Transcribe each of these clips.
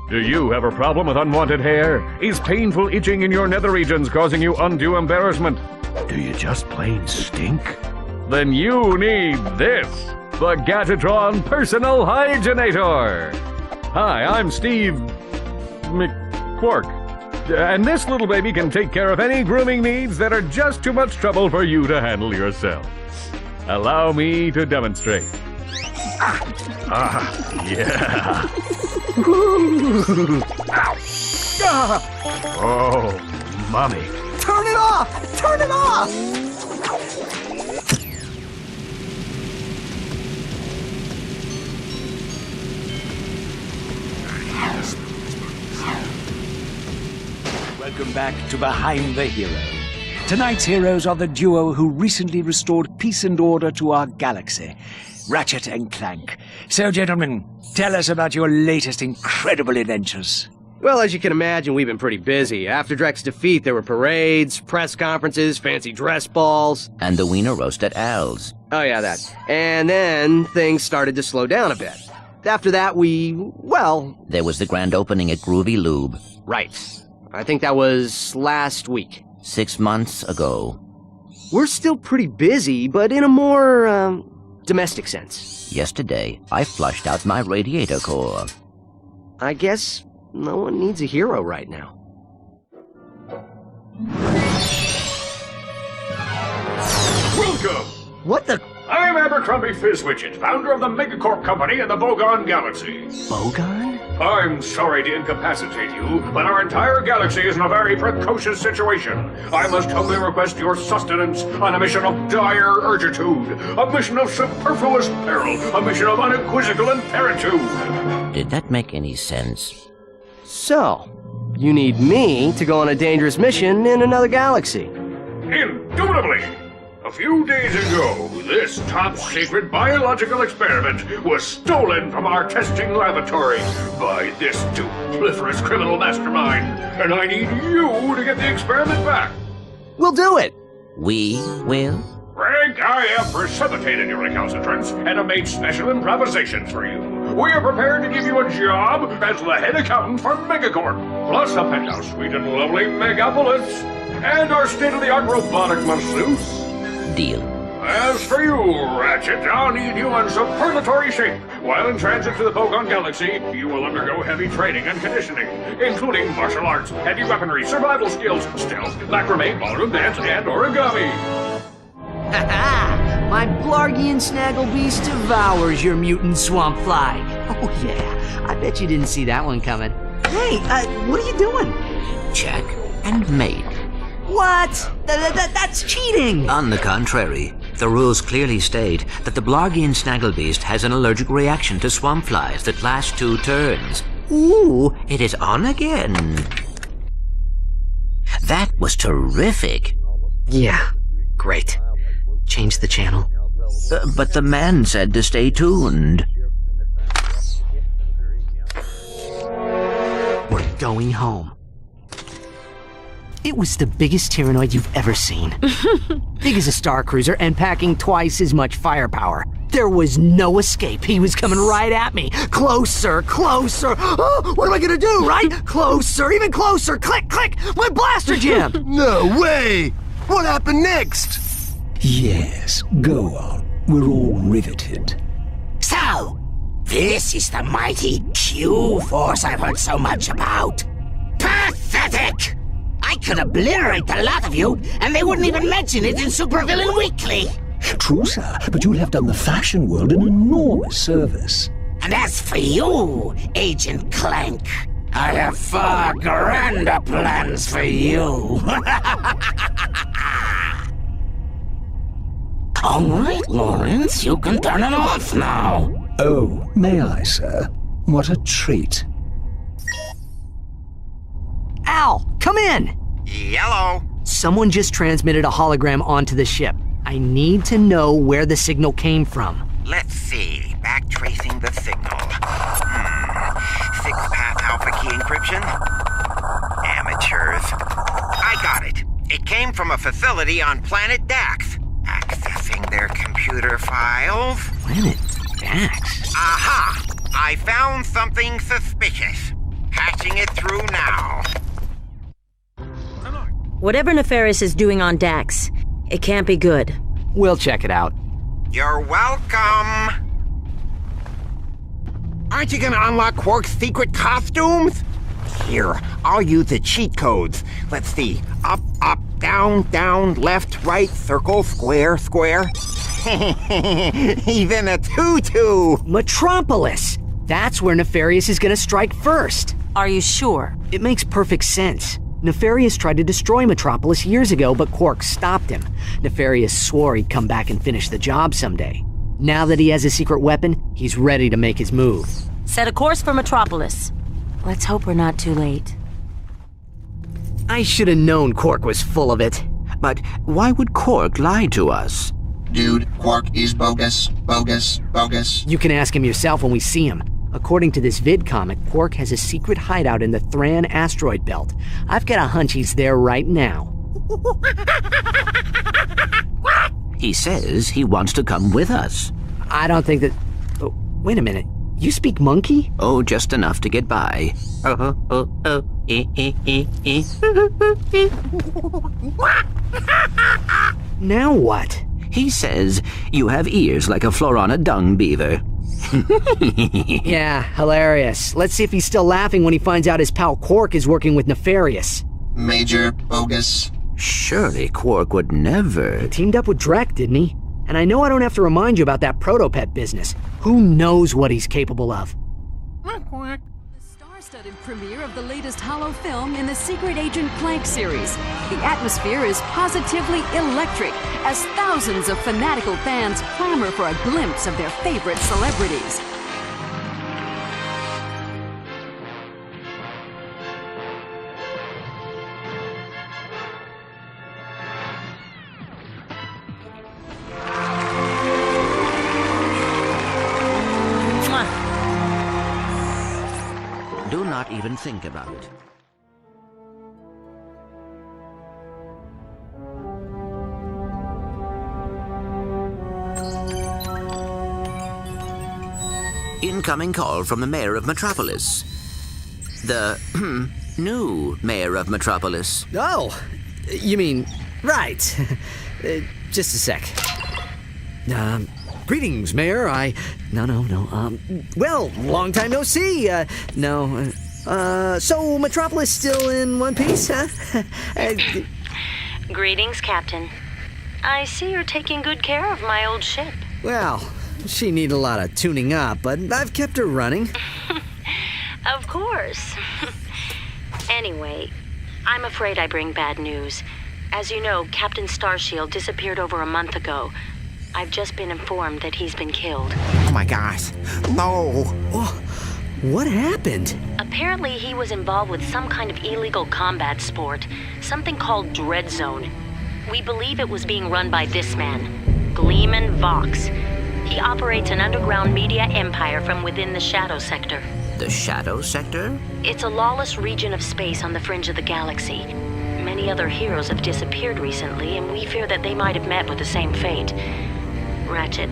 Do you have a problem with unwanted hair? Is painful itching in your nether regions causing you undue embarrassment? Do you just plain stink? Then you need this, the Gadgetron Personal Hygienator. Hi, I'm Steve McQuark, and this little baby can take care of any grooming needs that are just too much trouble for you to handle yourself. Allow me to demonstrate. Yeah. Oh, mommy. Turn it off! Turn it off! Welcome back to Behind the Hero. Tonight's heroes are the duo who recently restored peace and order to our galaxy, Ratchet and Clank. So, gentlemen, tell us about your latest incredible adventures. Well, as you can imagine, we've been pretty busy. After Drek's defeat, there were parades, press conferences, fancy dress balls. And the wiener roast at Al's. Oh yeah, that. And then things started to slow down a bit. After that, There was the grand opening at Groovy Lube. Right. I think that was last week. 6 months ago. We're still pretty busy, but in a more, domestic sense. Yesterday, I flushed out my radiator core. I guess no one needs a hero right now. Welcome! What the... I'm Abercrombie Fizzwidget, founder of the Megacorp Company and the Bogon Galaxy. Bogon? I'm sorry to incapacitate you, but our entire galaxy is in a very precocious situation. I must humbly request your sustenance on a mission of dire urgitude, a mission of superfluous peril, a mission of unequivocal imperitude. Did that make any sense? So, you need me to go on a dangerous mission in another galaxy. Indubitably! A few days ago, this top-secret biological experiment was stolen from our testing laboratory by this dupliferous criminal mastermind, and I need you to get the experiment back. We'll do it! We will? Greg, I have precipitated your recalcitrance and have made special improvisations for you. We are prepared to give you a job as the head accountant for Megacorp, plus a penthouse suite in lovely Megapolis, and our state-of-the-art robotic masseuse. Deal. As for you, Ratchet, I'll need you in superlatory shape. While in transit to the Bogon Galaxy, you will undergo heavy training and conditioning, including martial arts, heavy weaponry, survival skills, stealth, macrame, ballroom dance, and origami. Ha-ha! My Blargian Snagglebeast devours your mutant swamp fly. Oh yeah, I bet you didn't see that one coming. Hey, what are you doing? Check and mate. What? That's cheating! On the contrary, the rules clearly state that the Blargian Snagglebeast has an allergic reaction to swamp flies that last 2 turns. Ooh, it is on again. That was terrific. Yeah, great. Change the channel. But the man said to stay tuned. We're going home. It was the biggest Tyrannoid you've ever seen. Big as a Star Cruiser and packing twice as much firepower. There was no escape. He was coming right at me. Closer, closer. Oh, what am I gonna do, right? Closer, even closer. Click, click. My blaster jammed. No way! What happened next? Yes, go on. We're all riveted. So, this is the mighty Q-Force I've heard so much about. Pathetic! I could obliterate the lot of you, and they wouldn't even mention it in Supervillain Weekly. True, sir, but you'll have done the fashion world an enormous service. And as for you, Agent Clank, I have far grander plans for you. All right, Lawrence, you can turn it off now. Oh, may I, sir? What a treat. Al, come in! Yellow. Someone just transmitted a hologram onto the ship. I need to know where the signal came from. Let's see. Backtracing the signal. 6-path alpha key encryption? Amateurs. I got it. It came from a facility on planet Dax. Accessing their computer files. Planet Dax? Aha! I found something suspicious. Patching it through now. Whatever Nefarious is doing on Dax, it can't be good. We'll check it out. You're welcome. Aren't you gonna unlock Quark's secret costumes? Here, I'll use the cheat codes. Let's see. Up, up, down, down, left, right, circle, square, square. Even a tutu! Metropolis! That's where Nefarious is gonna strike first. Are you sure? It makes perfect sense. Nefarious tried to destroy Metropolis years ago, but Quark stopped him. Nefarious swore he'd come back and finish the job someday. Now that he has a secret weapon, he's ready to make his move. Set a course for Metropolis. Let's hope we're not too late. I should have known Quark was full of it. But why would Quark lie to us? Dude, Quark is bogus, bogus, bogus. You can ask him yourself when we see him. According to this vid comic, Quark has a secret hideout in the Thran asteroid belt. I've got a hunch he's there right now. He says he wants to come with us. I don't think that... Oh, wait a minute. You speak monkey? Oh, just enough to get by. Now what? He says you have ears like a Florana dung beaver. Yeah, hilarious. Let's see if he's still laughing when he finds out his pal Quark is working with Nefarious. Major bogus. Surely Quark would never... He teamed up with Drek, didn't he? And I know I don't have to remind you about that protopet business. Who knows what he's capable of? The star-studded premiere of the latest Holo film in the Secret Agent Clank series. The atmosphere is positively electric as thousands of fanatical fans clamor for a glimpse of their favorite celebrities. Do not even think about it. Incoming call from the mayor of Metropolis. The new mayor of Metropolis. Oh, you mean, right. Just a sec. Greetings, Mayor. No. Well, long time no see. No. So Metropolis still in one piece, huh? Greetings, Captain. I see you're taking good care of my old ship. Well, she needed a lot of tuning up, but I've kept her running. Of course. Anyway, I'm afraid I bring bad news. As you know, Captain Starshield disappeared over a month ago. I've just been informed that he's been killed. Oh my gosh. No. Oh, what happened? Apparently he was involved with some kind of illegal combat sport, something called Dread Zone. We believe it was being run by this man, Gleeman Vox. He operates an underground media empire from within the Shadow Sector. The Shadow Sector? It's a lawless region of space on the fringe of the galaxy. Many other heroes have disappeared recently, and we fear that they might have met with the same fate. Ratchet,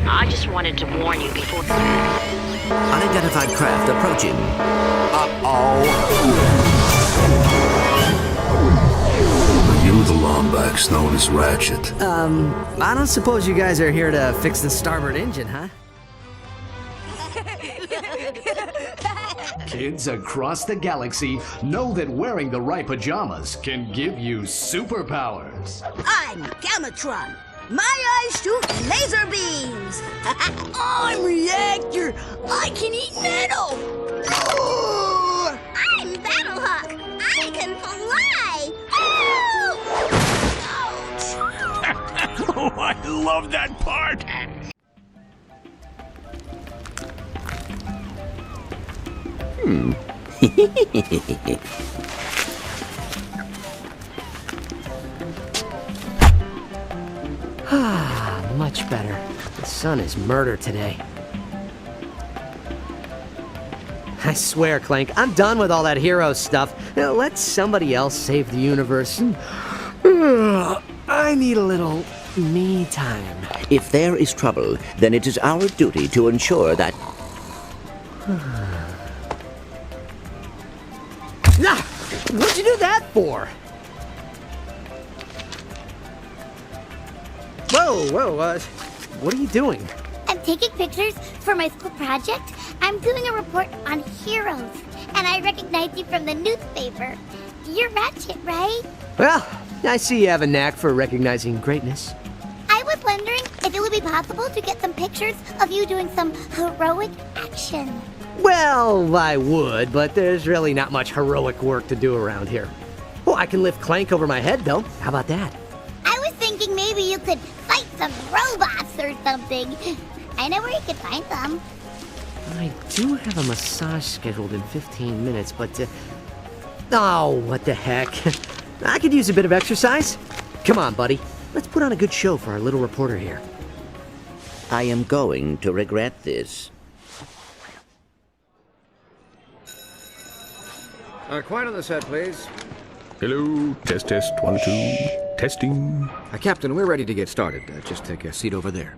I just wanted to warn you before... Unidentified craft approaching. Are you the Lombax known as Ratchet? I don't suppose you guys are here to fix the starboard engine, huh? Kids across the galaxy know that wearing the right pajamas can give you superpowers. I'm Gamatron. My eyes shoot laser beams. I'm Reactor. I can eat metal. I'm Battlehawk. I can fly. Ouch! Oh, I love that part. Much better. The sun is murder today. I swear, Clank, I'm done with all that hero stuff. Now, let somebody else save the universe. I need a little me time. If there is trouble, then it is our duty to ensure that... Nah! What'd you do that for? Whoa, what are you doing? I'm taking pictures for my school project. I'm doing a report on heroes, and I recognize you from the newspaper. You're Ratchet, right? Well, I see you have a knack for recognizing greatness. I was wondering if it would be possible to get some pictures of you doing some heroic action. Well, I would, but there's really not much heroic work to do around here. Well, I can lift Clank over my head, though. How about that? I was thinking maybe you could fight some robots or something. I know where you could find them. I do have a massage scheduled in 15 minutes, but... Oh, what the heck. I could use a bit of exercise. Come on, buddy. Let's put on a good show for our little reporter here. I am going to regret this. Quiet on the set, please. Hello, test, 1, 2, testing. Captain, we're ready to get started. Just take a seat over there.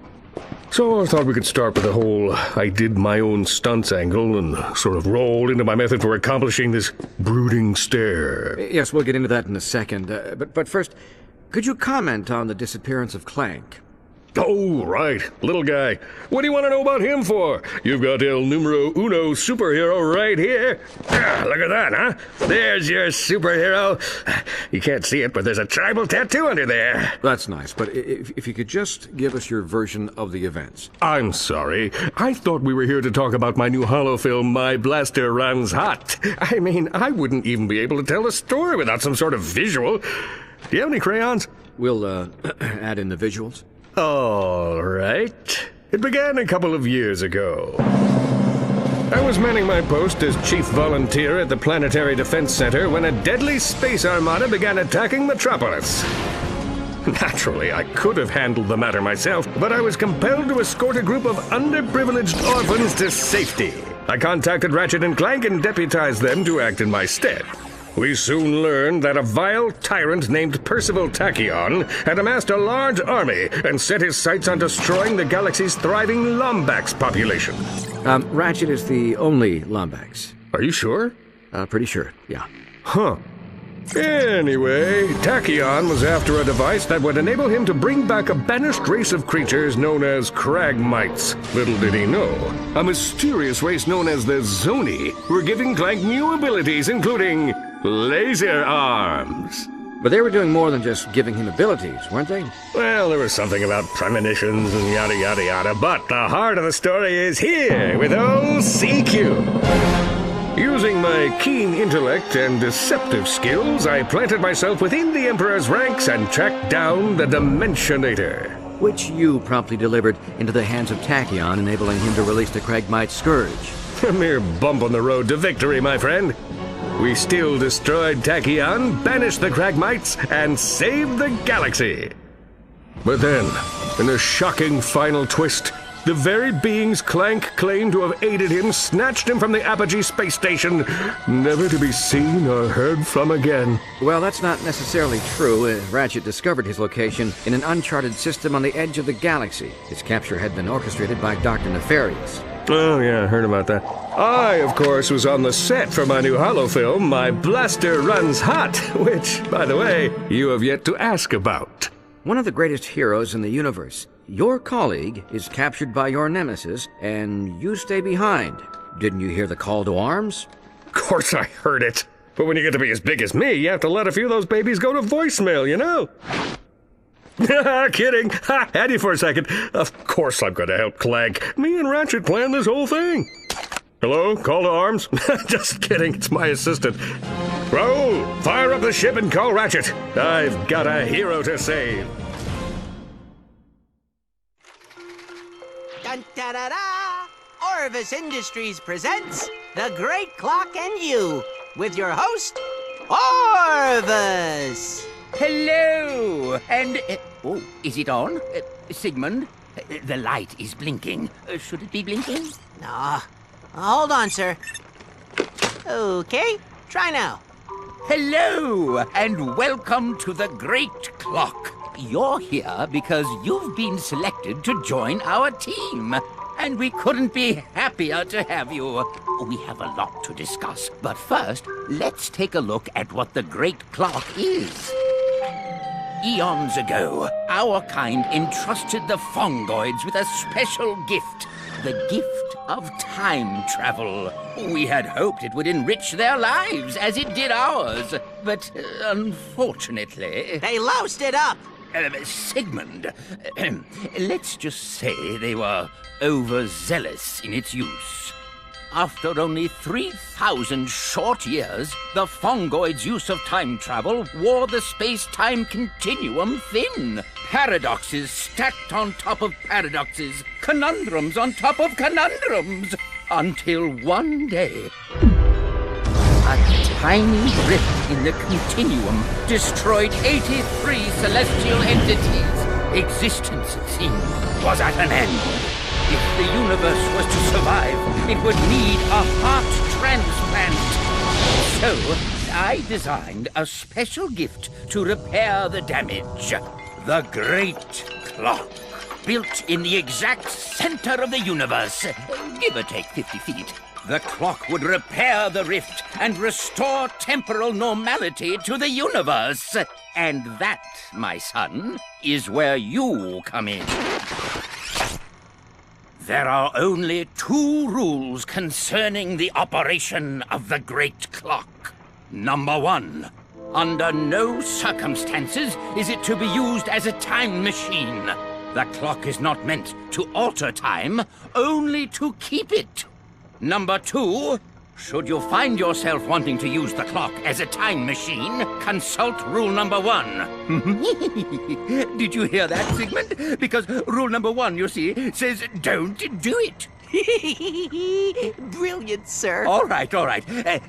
So I thought we could start with the whole I did my own stunts angle and sort of roll into my method for accomplishing this brooding stare. Yes, we'll get into that in a second. But first, could you comment on the disappearance of Clank? Oh, right. Little guy. What do you want to know about him for? You've got El Numero Uno superhero right here. Look at that, huh? There's your superhero. You can't see it, but there's a tribal tattoo under there. That's nice, but if you could just give us your version of the events. I'm sorry. I thought we were here to talk about my new holo film, My Blaster Runs Hot. I mean, I wouldn't even be able to tell a story without some sort of visual. Do you have any crayons? We'll add in the visuals. All right. It began a couple of years ago. I was manning my post as chief volunteer at the Planetary Defense Center when a deadly space armada began attacking Metropolis. Naturally, I could have handled the matter myself, but I was compelled to escort a group of underprivileged orphans to safety. I contacted Ratchet and Clank and deputized them to act in my stead. We soon learned that a vile tyrant named Percival Tachyon had amassed a large army and set his sights on destroying the galaxy's thriving Lombax population. Ratchet is the only Lombax. Are you sure? Pretty sure, yeah. Huh. Anyway, Tachyon was after a device that would enable him to bring back a banished race of creatures known as Cragmites. Little did he know, a mysterious race known as the Zoni were giving Clank new abilities, including laser arms. But they were doing more than just giving him abilities, weren't they? Well, there was something about premonitions and yada yada yada, but the heart of the story is here with old CQ. Using my keen intellect and deceptive skills, I planted myself within the Emperor's ranks and tracked down the Dimensionator. Which you promptly delivered into the hands of Tachyon, enabling him to release the Cragmite Scourge. A mere bump on the road to victory, my friend. We still destroyed Tachyon, banished the Cragmites, and saved the galaxy. But then, in a shocking final twist, the very beings Clank claimed to have aided him snatched him from the Apogee space station, never to be seen or heard from again. Well, that's not necessarily true. Ratchet discovered his location in an uncharted system on the edge of the galaxy. His capture had been orchestrated by Dr. Nefarious. Oh, yeah, I heard about that. I, of course, was on the set for my new holo film, My Blaster Runs Hot, which, by the way, you have yet to ask about. One of the greatest heroes in the universe. Your colleague is captured by your nemesis, and you stay behind. Didn't you hear the call to arms? Of course I heard it. But when you get to be as big as me, you have to let a few of those babies go to voicemail, you know? Kidding. Had you for a second. Of course I'm going to help Clank. Me and Ratchet planned this whole thing. Hello? Call to arms? Just kidding. It's my assistant. Raoul, fire up the ship and call Ratchet. I've got a hero to save. Dun-da-da-da! Orvis Industries presents The Great Clock and You, with your host, Orvis! Hello! And, oh, is it on? Sigmund, the light is blinking. Should it be blinking? No. Hold on, sir. Okay, try now. Hello, and welcome to The Great Clock. You're here because you've been selected to join our team. and we couldn't be happier to have you. We have a lot to discuss, but first, let's take a look at what the Great Clock is. Eons ago, our kind entrusted the Fongoids with a special gift. The gift of time travel. We had hoped it would enrich their lives as it did ours, but unfortunately... They loused it up! Sigmund, let's just say they were overzealous in its use. After only 3,000 short years, the Fongoids' use of time travel wore the space-time continuum thin. Paradoxes stacked on top of paradoxes, conundrums on top of conundrums, until one day, a tiny rift in the continuum destroyed 83 celestial entities. Existence, it seemed, was at an end. If the universe was to survive, it would need a heart transplant. So, I designed a special gift to repair the damage. The Great Clock. Built in the exact center of the universe, give or take 50 feet. The clock would repair the rift and restore temporal normality to the universe. And that, my son, is where you come in. There are only 2 rules concerning the operation of the Great Clock. Number 1, under no circumstances is it to be used as a time machine. The clock is not meant to alter time, only to keep it. Number 2, should you find yourself wanting to use the clock as a time machine, consult rule number 1. Did you hear that, Sigmund? Because rule number 1, you see, says don't do it. Brilliant, sir. All right.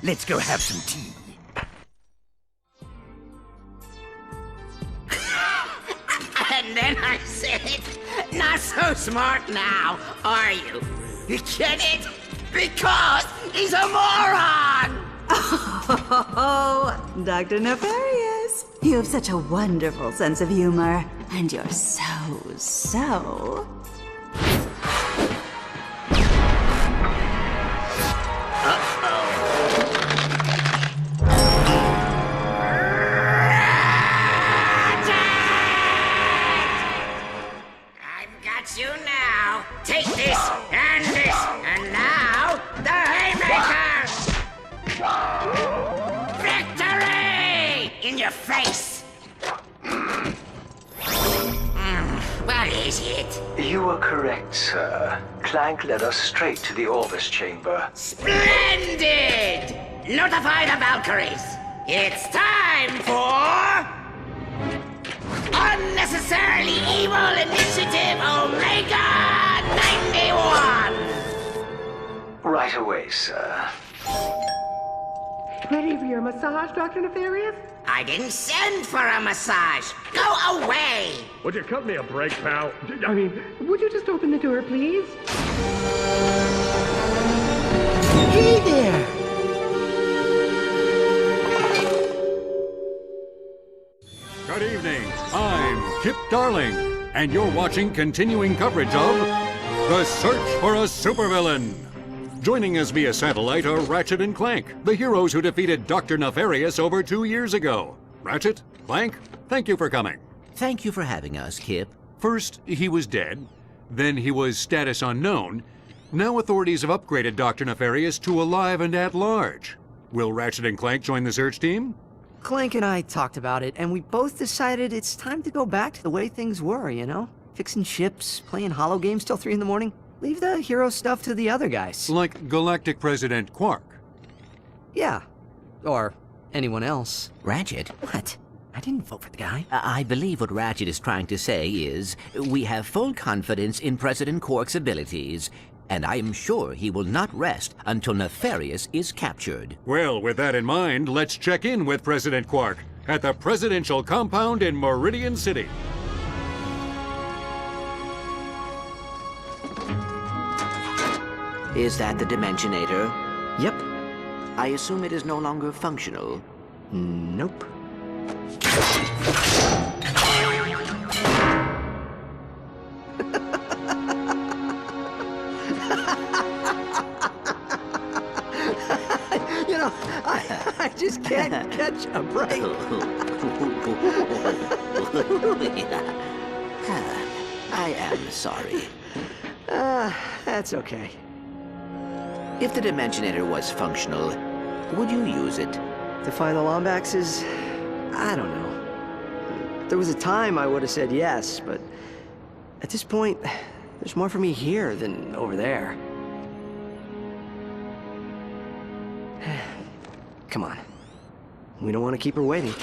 Let's go have some tea. And then I said, not so smart now, are you? You get it? Because he's a moron! Oh, Dr. Nefarious, you have such a wonderful sense of humor, and you're so... You now. Take this, and now the haymaker! Victory! In your face! What is it? You are correct, sir. Clank led us straight to the Orbis chamber. Splendid! Notify the Valkyries. It's time for... Unnecessarily Evil Initiative Omega 91! Right away, sir. Ready for your massage, Dr. Nefarious? I didn't send for a massage. Go away! Would you cut me a break, pal? I mean, would you just open the door, please? Hey there! Good evening. I'm Kip Darling, and you're watching continuing coverage of The Search for a Supervillain. Joining us via satellite are Ratchet and Clank, the heroes who defeated Dr. Nefarious over 2 years ago. Ratchet, Clank, thank you for coming. Thank you for having us, Kip. First, he was dead. Then he was status unknown. Now authorities have upgraded Dr. Nefarious to alive and at large. Will Ratchet and Clank join the search team? Clank and I talked about it, and we both decided it's time to go back to the way things were, you know? Fixing ships, playing holo games till 3 in the morning. Leave the hero stuff to the other guys. Like Galactic President Quark. Yeah. Or anyone else. Ratchet? What? I didn't vote for the guy. I believe what Ratchet is trying to say is, we have full confidence in President Quark's abilities, and I am sure he will not rest until Nefarious is captured. Well, with that in mind, let's check in with President Quark at the presidential compound in Meridian City. Is that the Dimensionator? Yep. I assume it is no longer functional. Nope. I just can't catch a break. I am sorry. That's okay. If the Dimensionator was functional, would you use it? To find the Lombaxes? I don't know. There was a time I would have said yes, but at this point, there's more for me here than over there. Come on. We don't want to keep her waiting.